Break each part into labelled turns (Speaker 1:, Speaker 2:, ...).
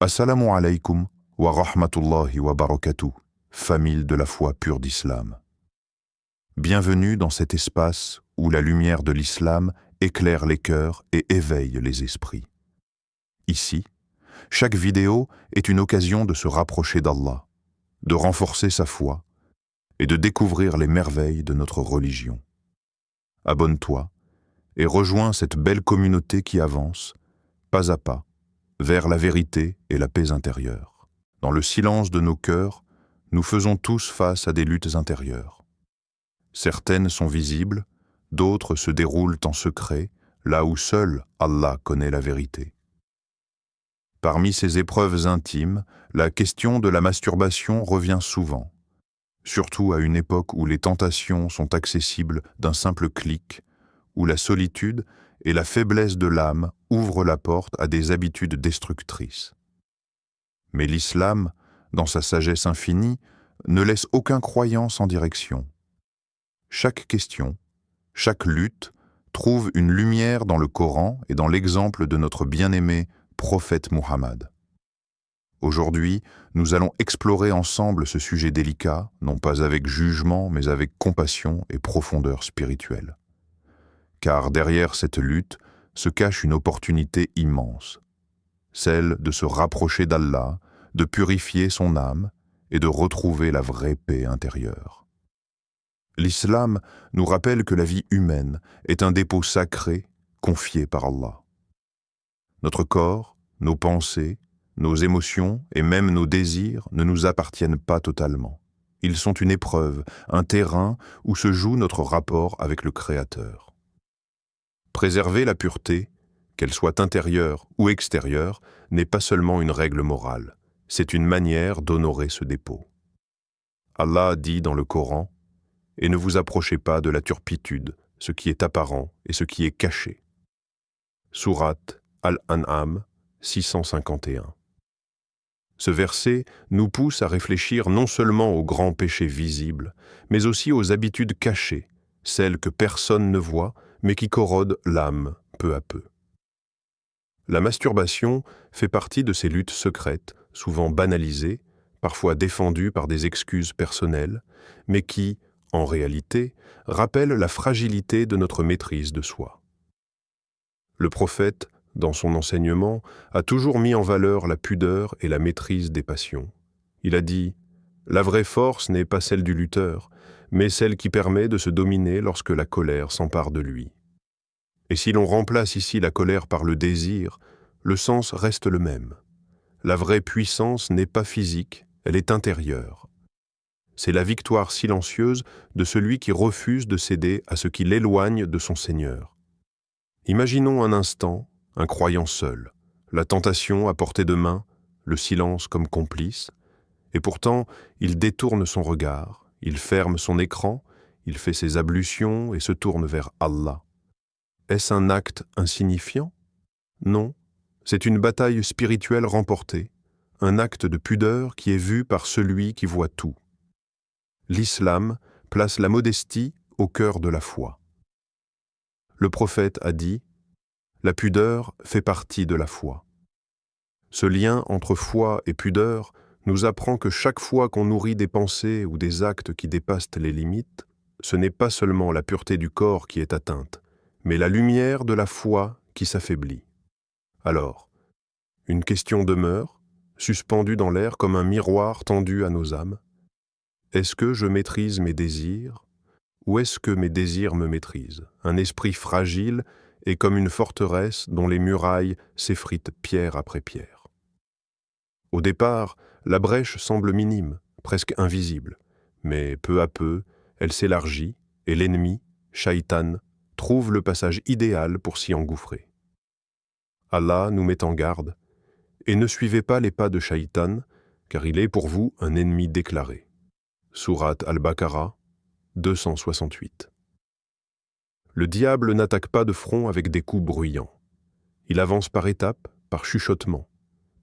Speaker 1: Assalamu alaikum wa rahmatullahi wa barakatuh, famille de la foi pure d'islam. Bienvenue dans cet espace où la lumière de l'islam éclaire les cœurs et éveille les esprits. Ici, chaque vidéo est une occasion de se rapprocher d'Allah, de renforcer sa foi et de découvrir les merveilles de notre religion. Abonne-toi et rejoins cette belle communauté qui avance, pas à pas, vers la vérité et la paix intérieure. Dans le silence de nos cœurs, nous faisons tous face à des luttes intérieures. Certaines sont visibles, d'autres se déroulent en secret, là où seul Allah connaît la vérité. Parmi ces épreuves intimes, la question de la masturbation revient souvent, surtout à une époque où les tentations sont accessibles d'un simple clic, où la solitude et la faiblesse de l'âme ouvrent la porte à des habitudes destructrices. Mais l'islam, dans sa sagesse infinie, ne laisse aucun croyant sans direction. Chaque question, chaque lutte trouve une lumière dans le Coran et dans l'exemple de notre bien-aimé prophète Muhammad. Aujourd'hui, nous allons explorer ensemble ce sujet délicat, non pas avec jugement, mais avec compassion et profondeur spirituelle. Car derrière cette lutte se cache une opportunité immense, celle de se rapprocher d'Allah, de purifier son âme et de retrouver la vraie paix intérieure. L'islam nous rappelle que la vie humaine est un dépôt sacré confié par Allah. Notre corps, nos pensées, nos émotions et même nos désirs ne nous appartiennent pas totalement. Ils sont une épreuve, un terrain où se joue notre rapport avec le Créateur. Préserver la pureté, qu'elle soit intérieure ou extérieure, n'est pas seulement une règle morale, c'est une manière d'honorer ce dépôt. Allah dit dans le Coran « Et ne vous approchez pas de la turpitude, ce qui est apparent et ce qui est caché. » Sourate Al-An'am 651. Ce verset nous pousse à réfléchir non seulement aux grands péchés visibles, mais aussi aux habitudes cachées, celles que personne ne voit, mais qui corrodent l'âme peu à peu. La masturbation fait partie de ces luttes secrètes, souvent banalisées, parfois défendues par des excuses personnelles, mais qui, en réalité, rappellent la fragilité de notre maîtrise de soi. Le prophète, dans son enseignement, a toujours mis en valeur la pudeur et la maîtrise des passions. Il a dit « La vraie force n'est pas celle du lutteur, mais celle qui permet de se dominer lorsque la colère s'empare de lui. » Et si l'on remplace ici la colère par le désir, le sens reste le même. La vraie puissance n'est pas physique, elle est intérieure. C'est la victoire silencieuse de celui qui refuse de céder à ce qui l'éloigne de son Seigneur. Imaginons un instant un croyant seul, la tentation à portée de main, le silence comme complice, et pourtant il détourne son regard, il ferme son écran, il fait ses ablutions et se tourne vers Allah. Est-ce un acte insignifiant? Non, c'est une bataille spirituelle remportée, un acte de pudeur qui est vu par celui qui voit tout. L'islam place la modestie au cœur de la foi. Le prophète a dit « La pudeur fait partie de la foi ». Ce lien entre foi et pudeur nous apprend que chaque fois qu'on nourrit des pensées ou des actes qui dépassent les limites, ce n'est pas seulement la pureté du corps qui est atteinte, mais la lumière de la foi qui s'affaiblit. Alors, une question demeure, suspendue dans l'air comme un miroir tendu à nos âmes. Est-ce que je maîtrise mes désirs, ou est-ce que mes désirs me maîtrisent? Un esprit fragile est comme une forteresse dont les murailles s'effritent pierre après pierre. Au départ, la brèche semble minime, presque invisible, mais peu à peu, elle s'élargit et l'ennemi, Shaitan, trouve le passage idéal pour s'y engouffrer. Allah nous met en garde, et ne suivez pas les pas de Shaitan, car il est pour vous un ennemi déclaré. Sourate Al-Baqarah 268. Le diable n'attaque pas de front avec des coups bruyants. Il avance par étapes, par chuchotements,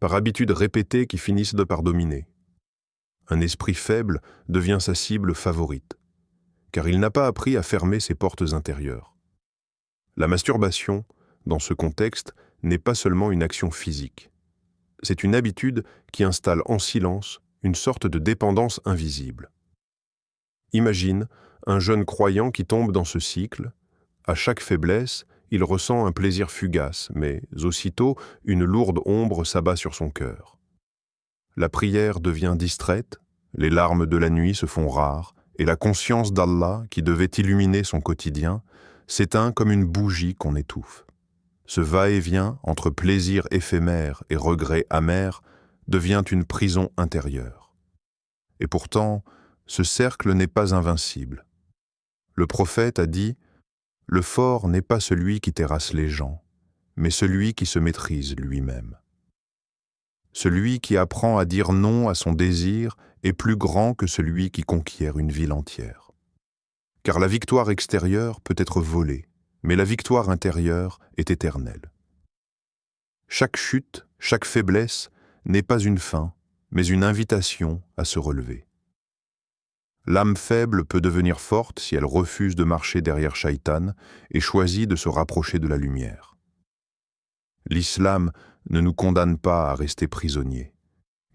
Speaker 1: par habitudes répétées qui finissent de par dominer. Un esprit faible devient sa cible favorite, car il n'a pas appris à fermer ses portes intérieures. La masturbation, dans ce contexte, n'est pas seulement une action physique.
Speaker 2: c'est une habitude qui installe en silence une sorte de dépendance invisible. Imagine un jeune croyant qui tombe dans ce cycle. À chaque faiblesse, il ressent un plaisir fugace, mais aussitôt, une lourde ombre s'abat sur son cœur. La prière devient distraite, les larmes de la nuit se font rares, et la conscience d'Allah, qui devait illuminer son quotidien, s'éteint comme une bougie qu'on étouffe. Ce va-et-vient entre plaisir éphémère et regret amer devient une prison intérieure. Et pourtant, ce cercle n'est pas invincible. Le prophète a dit « Le fort n'est pas celui qui terrasse les gens, mais celui qui se maîtrise lui-même. » Celui qui apprend à dire non à son désir est plus grand que celui qui conquiert une ville entière. Car la victoire extérieure peut être volée, mais la victoire intérieure est éternelle. Chaque chute, chaque faiblesse n'est pas une fin, mais une invitation à se relever. L'âme faible peut devenir forte si elle refuse de marcher derrière Shaitan et choisit de se rapprocher de la lumière. L'islam ne nous condamne pas à rester prisonniers.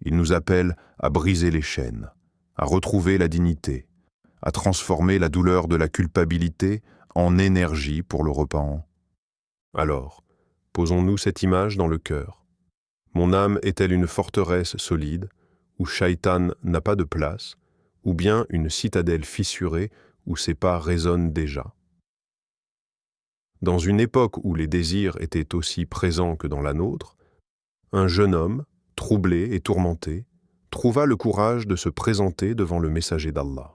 Speaker 2: Il nous appelle à briser les chaînes, à retrouver la dignité, à transformer la douleur de la culpabilité en énergie pour le repentant. Alors, posons-nous cette image dans le cœur. Mon âme est-elle une forteresse solide, où Shaitan n'a pas de place, ou bien une citadelle fissurée où ses pas résonnent déjà? Dans une époque où les désirs étaient aussi présents que dans la nôtre, un jeune homme, troublé et tourmenté, trouva le courage de se présenter devant le messager d'Allah.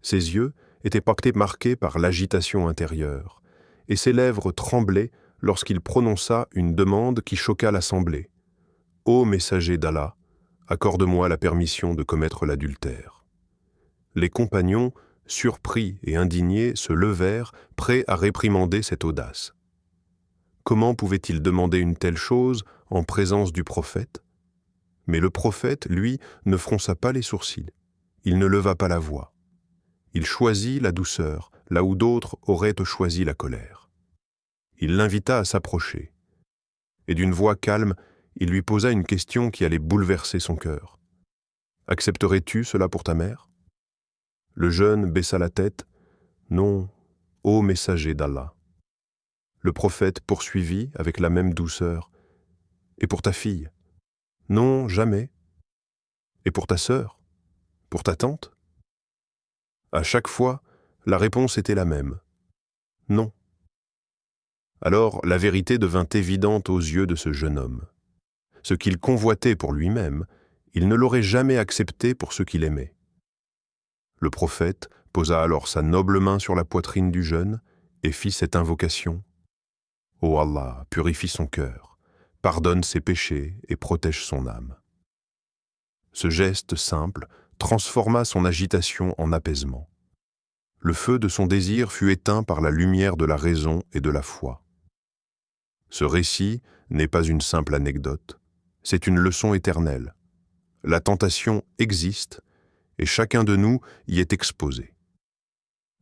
Speaker 2: Ses yeux étaient marqués par l'agitation intérieure, et ses lèvres tremblaient lorsqu'il prononça une demande qui choqua l'assemblée. « Ô messager d'Allah, accorde-moi la permission de commettre l'adultère. » Les compagnons, surpris et indignés, se levèrent, prêts à réprimander cette audace. Comment pouvait-il demander une telle chose en présence du prophète? Mais le prophète, lui, ne fronça pas les sourcils. Il ne leva pas la voix. Il choisit la douceur, là où d'autres auraient choisi la colère. Il l'invita à s'approcher. Et d'une voix calme, il lui posa une question qui allait bouleverser son cœur. « Accepterais-tu cela pour ta mère ?» Le jeune baissa la tête. « Non, ô messager d'Allah. » Le prophète poursuivit avec la même douceur. « Et pour ta fille ?»« Non, jamais. »« Et pour ta sœur? Pour ta tante ?» À chaque fois, la réponse était la même. « Non. » Alors la vérité devint évidente aux yeux de ce jeune homme. Ce qu'il convoitait pour lui-même, il ne l'aurait jamais accepté pour ceux qu'il aimait. Le prophète posa alors sa noble main sur la poitrine du jeune et fit cette invocation. « Ô Allah, purifie son cœur, pardonne ses péchés et protège son âme. » Ce geste simple transforma son agitation en apaisement. Le feu de son désir fut éteint par la lumière de la raison et de la foi. Ce récit n'est pas une simple anecdote, c'est une leçon éternelle. La tentation existe et chacun de nous y est exposé.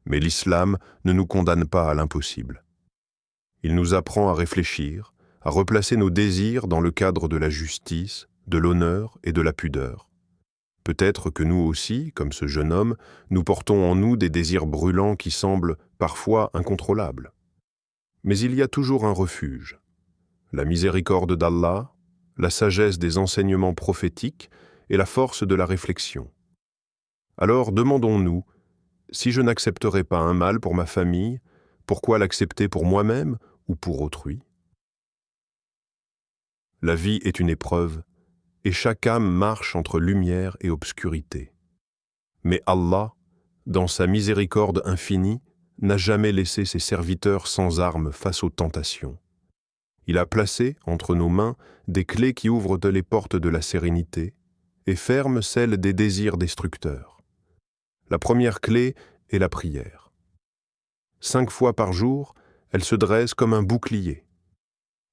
Speaker 2: Mais l'islam ne nous condamne pas à l'impossible. Il nous apprend à réfléchir, à replacer nos désirs dans le cadre de la justice, de l'honneur et de la pudeur. Peut-être que nous aussi, comme ce jeune homme, nous portons en nous des désirs brûlants qui semblent parfois incontrôlables. Mais il y a toujours un refuge. La miséricorde d'Allah, la sagesse des enseignements prophétiques et la force de la réflexion. Alors demandons-nous, si je n'accepterais pas un mal pour ma famille, pourquoi l'accepter pour moi-même ou pour autrui? La vie est une épreuve, et chaque âme marche entre lumière et obscurité. Mais Allah, dans sa miséricorde infinie, n'a jamais laissé ses serviteurs sans armes face aux tentations. Il a placé entre nos mains des clés qui ouvrent les portes de la sérénité et ferment celles des désirs destructeurs. La première clé est la prière. 5 fois par jour, elle se dresse comme un bouclier.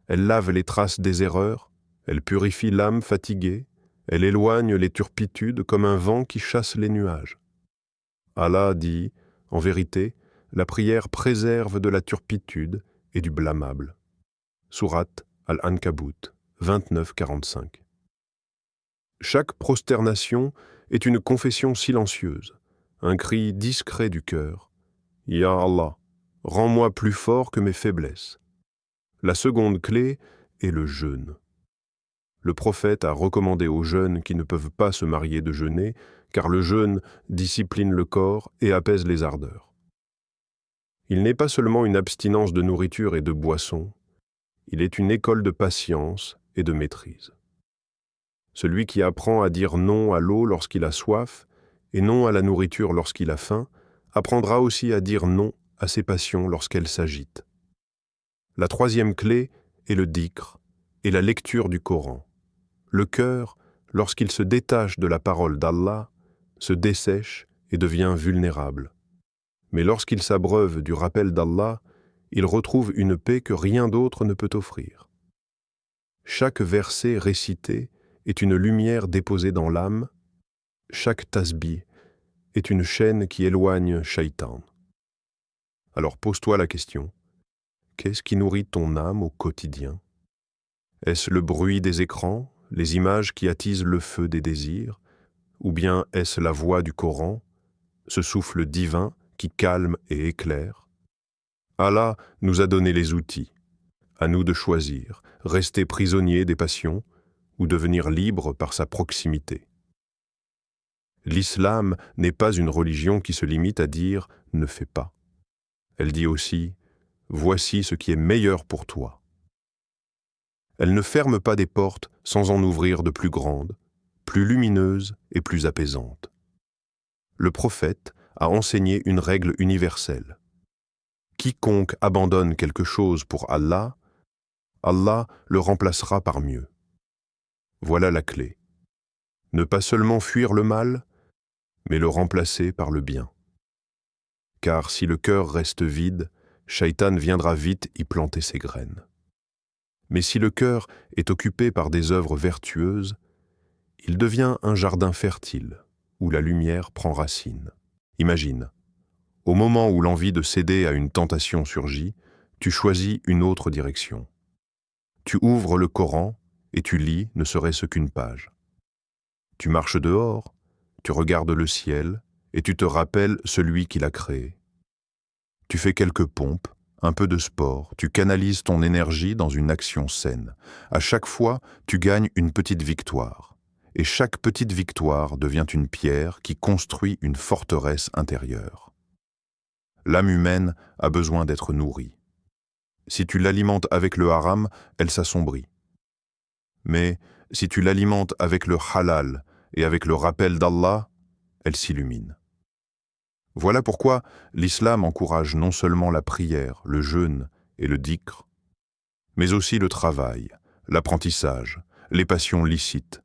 Speaker 2: Elle lave les traces des erreurs, elle purifie l'âme fatiguée, elle éloigne les turpitudes comme un vent qui chasse les nuages. Allah dit, en vérité, la prière préserve de la turpitude et du blâmable. Sourate Al-Ankabut, 29-45. Chaque prosternation est une confession silencieuse, un cri discret du cœur. « Ya Allah, rends-moi plus fort que mes faiblesses. » La seconde clé est le jeûne. Le prophète a recommandé aux jeunes qui ne peuvent pas se marier de jeûner, car le jeûne discipline le corps et apaise les ardeurs. Il n'est pas seulement une abstinence de nourriture et de boisson, il est une école de patience et de maîtrise. Celui qui apprend à dire non à l'eau lorsqu'il a soif et non à la nourriture lorsqu'il a faim, apprendra aussi à dire non à ses passions lorsqu'elles s'agitent. La troisième clé est le dhikr et la lecture du Coran. Le cœur, lorsqu'il se détache de la parole d'Allah, se dessèche et devient vulnérable. Mais lorsqu'il s'abreuve du rappel d'Allah, il retrouve une paix que rien d'autre ne peut offrir. Chaque verset récité est une lumière déposée dans l'âme, chaque tasbih est une chaîne qui éloigne Shaitan. Alors pose-toi la question, qu'est-ce qui nourrit ton âme au quotidien? Est-ce le bruit des écrans, les images qui attisent le feu des désirs, ou bien est-ce la voix du Coran, ce souffle divin qui calme et éclaire? Allah nous a donné les outils, à nous de choisir, rester prisonniers des passions ou devenir libres par sa proximité. L'islam n'est pas une religion qui se limite à dire « ne fais pas ». Elle dit aussi « voici ce qui est meilleur pour toi ». Elle ne ferme pas des portes sans en ouvrir de plus grandes, plus lumineuses et plus apaisantes. Le prophète a enseigné une règle universelle. Quiconque abandonne quelque chose pour Allah, Allah le remplacera par mieux. Voilà la clé. Ne pas seulement fuir le mal, mais le remplacer par le bien. Car si le cœur reste vide, Shaitan viendra vite y planter ses graines. Mais si le cœur est occupé par des œuvres vertueuses, il devient un jardin fertile où la lumière prend racine. Imagine, au moment où l'envie de céder à une tentation surgit, tu choisis une autre direction. Tu ouvres le Coran et tu lis ne serait-ce qu'une page. Tu marches dehors, tu regardes le ciel et tu te rappelles celui qui l'a créé. Tu fais quelques pompes, un peu de sport, tu canalises ton énergie dans une action saine. À chaque fois, tu gagnes une petite victoire. Et chaque petite victoire devient une pierre qui construit une forteresse intérieure. L'âme humaine a besoin d'être nourrie. Si tu l'alimentes avec le haram, elle s'assombrit. Mais si tu l'alimentes avec le halal et avec le rappel d'Allah, elle s'illumine. Voilà pourquoi l'islam encourage non seulement la prière, le jeûne et le dhikr, mais aussi le travail, l'apprentissage, les passions licites.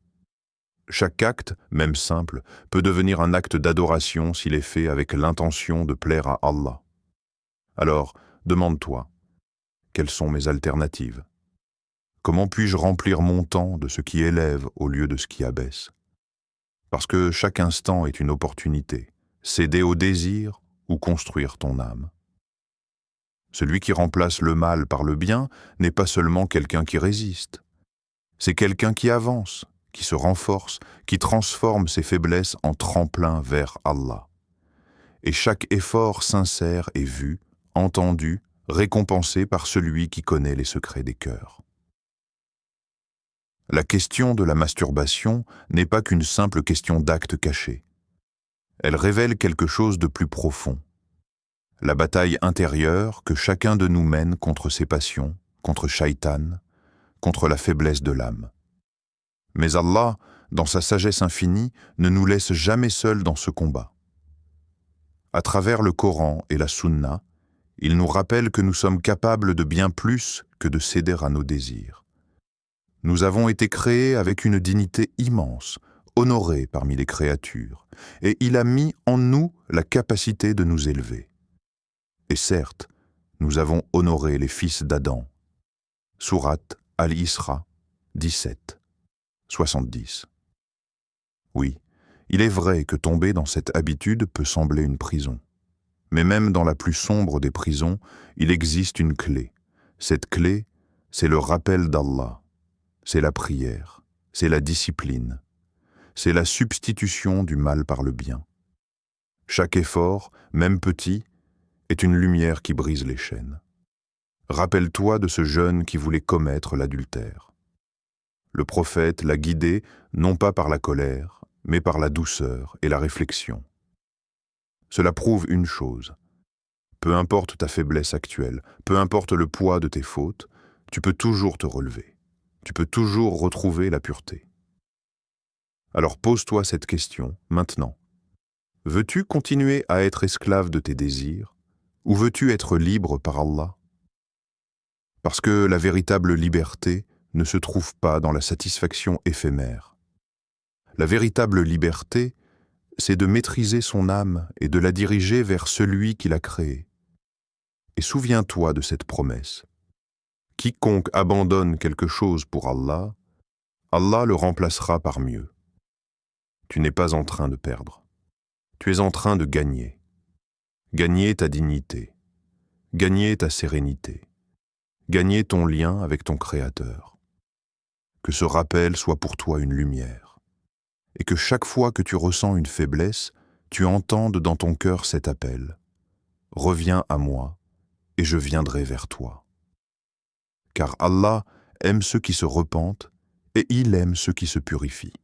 Speaker 2: Chaque acte, même simple, peut devenir un acte d'adoration s'il est fait avec l'intention de plaire à Allah. Alors, demande-toi, quelles sont mes alternatives? Comment puis-je remplir mon temps de ce qui élève au lieu de ce qui abaisse? Parce que chaque instant est une opportunité, céder au désir ou construire ton âme. Celui qui remplace le mal par le bien n'est pas seulement quelqu'un qui résiste, c'est quelqu'un qui avance, qui se renforce, qui transforme ses faiblesses en tremplin vers Allah. Et chaque effort sincère est vu, entendu, récompensé par celui qui connaît les secrets des cœurs. La question de la masturbation n'est pas qu'une simple question d'acte caché. Elle révèle quelque chose de plus profond. La bataille intérieure que chacun de nous mène contre ses passions, contre Shaitan, contre la faiblesse de l'âme. Mais Allah, dans sa sagesse infinie, ne nous laisse jamais seuls dans ce combat. À travers le Coran et la Sunna, il nous rappelle que nous sommes capables de bien plus que de céder à nos désirs. Nous avons été créés avec une dignité immense, honorés parmi les créatures, et il a mis en nous la capacité de nous élever. Et certes, nous avons honoré les fils d'Adam. Sourate Al-Isra 17, 70. Oui, il est vrai que tomber dans cette habitude peut sembler une prison. Mais même dans la plus sombre des prisons, il existe une clé. Cette clé, c'est le rappel d'Allah.
Speaker 1: c'est la prière, c'est la discipline, c'est la substitution du mal par le bien. Chaque effort, même petit, est une lumière qui brise les chaînes. Rappelle-toi de ce jeune qui voulait commettre l'adultère. Le prophète l'a guidé non pas par la colère, mais par la douceur et la réflexion. Cela prouve une chose. Peu importe ta faiblesse actuelle, peu importe le poids de tes fautes, tu peux toujours te relever. Tu peux toujours retrouver la pureté. Alors pose-toi cette question, maintenant. Veux-tu continuer à être esclave de tes désirs, ou veux-tu être libre par Allah? Parce que la véritable liberté ne se trouve pas dans la satisfaction éphémère. La véritable liberté, c'est de maîtriser son âme et de la diriger vers celui qui l'a créée. Et souviens-toi de cette promesse. Quiconque abandonne quelque chose pour Allah, Allah le remplacera par mieux. Tu n'es pas en train de perdre. Tu es en train de gagner. Gagner ta dignité. Gagner ta sérénité. Gagner ton lien avec ton Créateur. Que ce rappel soit pour toi une lumière. Et que chaque fois que tu ressens une faiblesse, tu entendes dans ton cœur cet appel. Reviens à moi, et je viendrai vers toi. Car Allah aime ceux qui se repentent, et il aime ceux qui se purifient.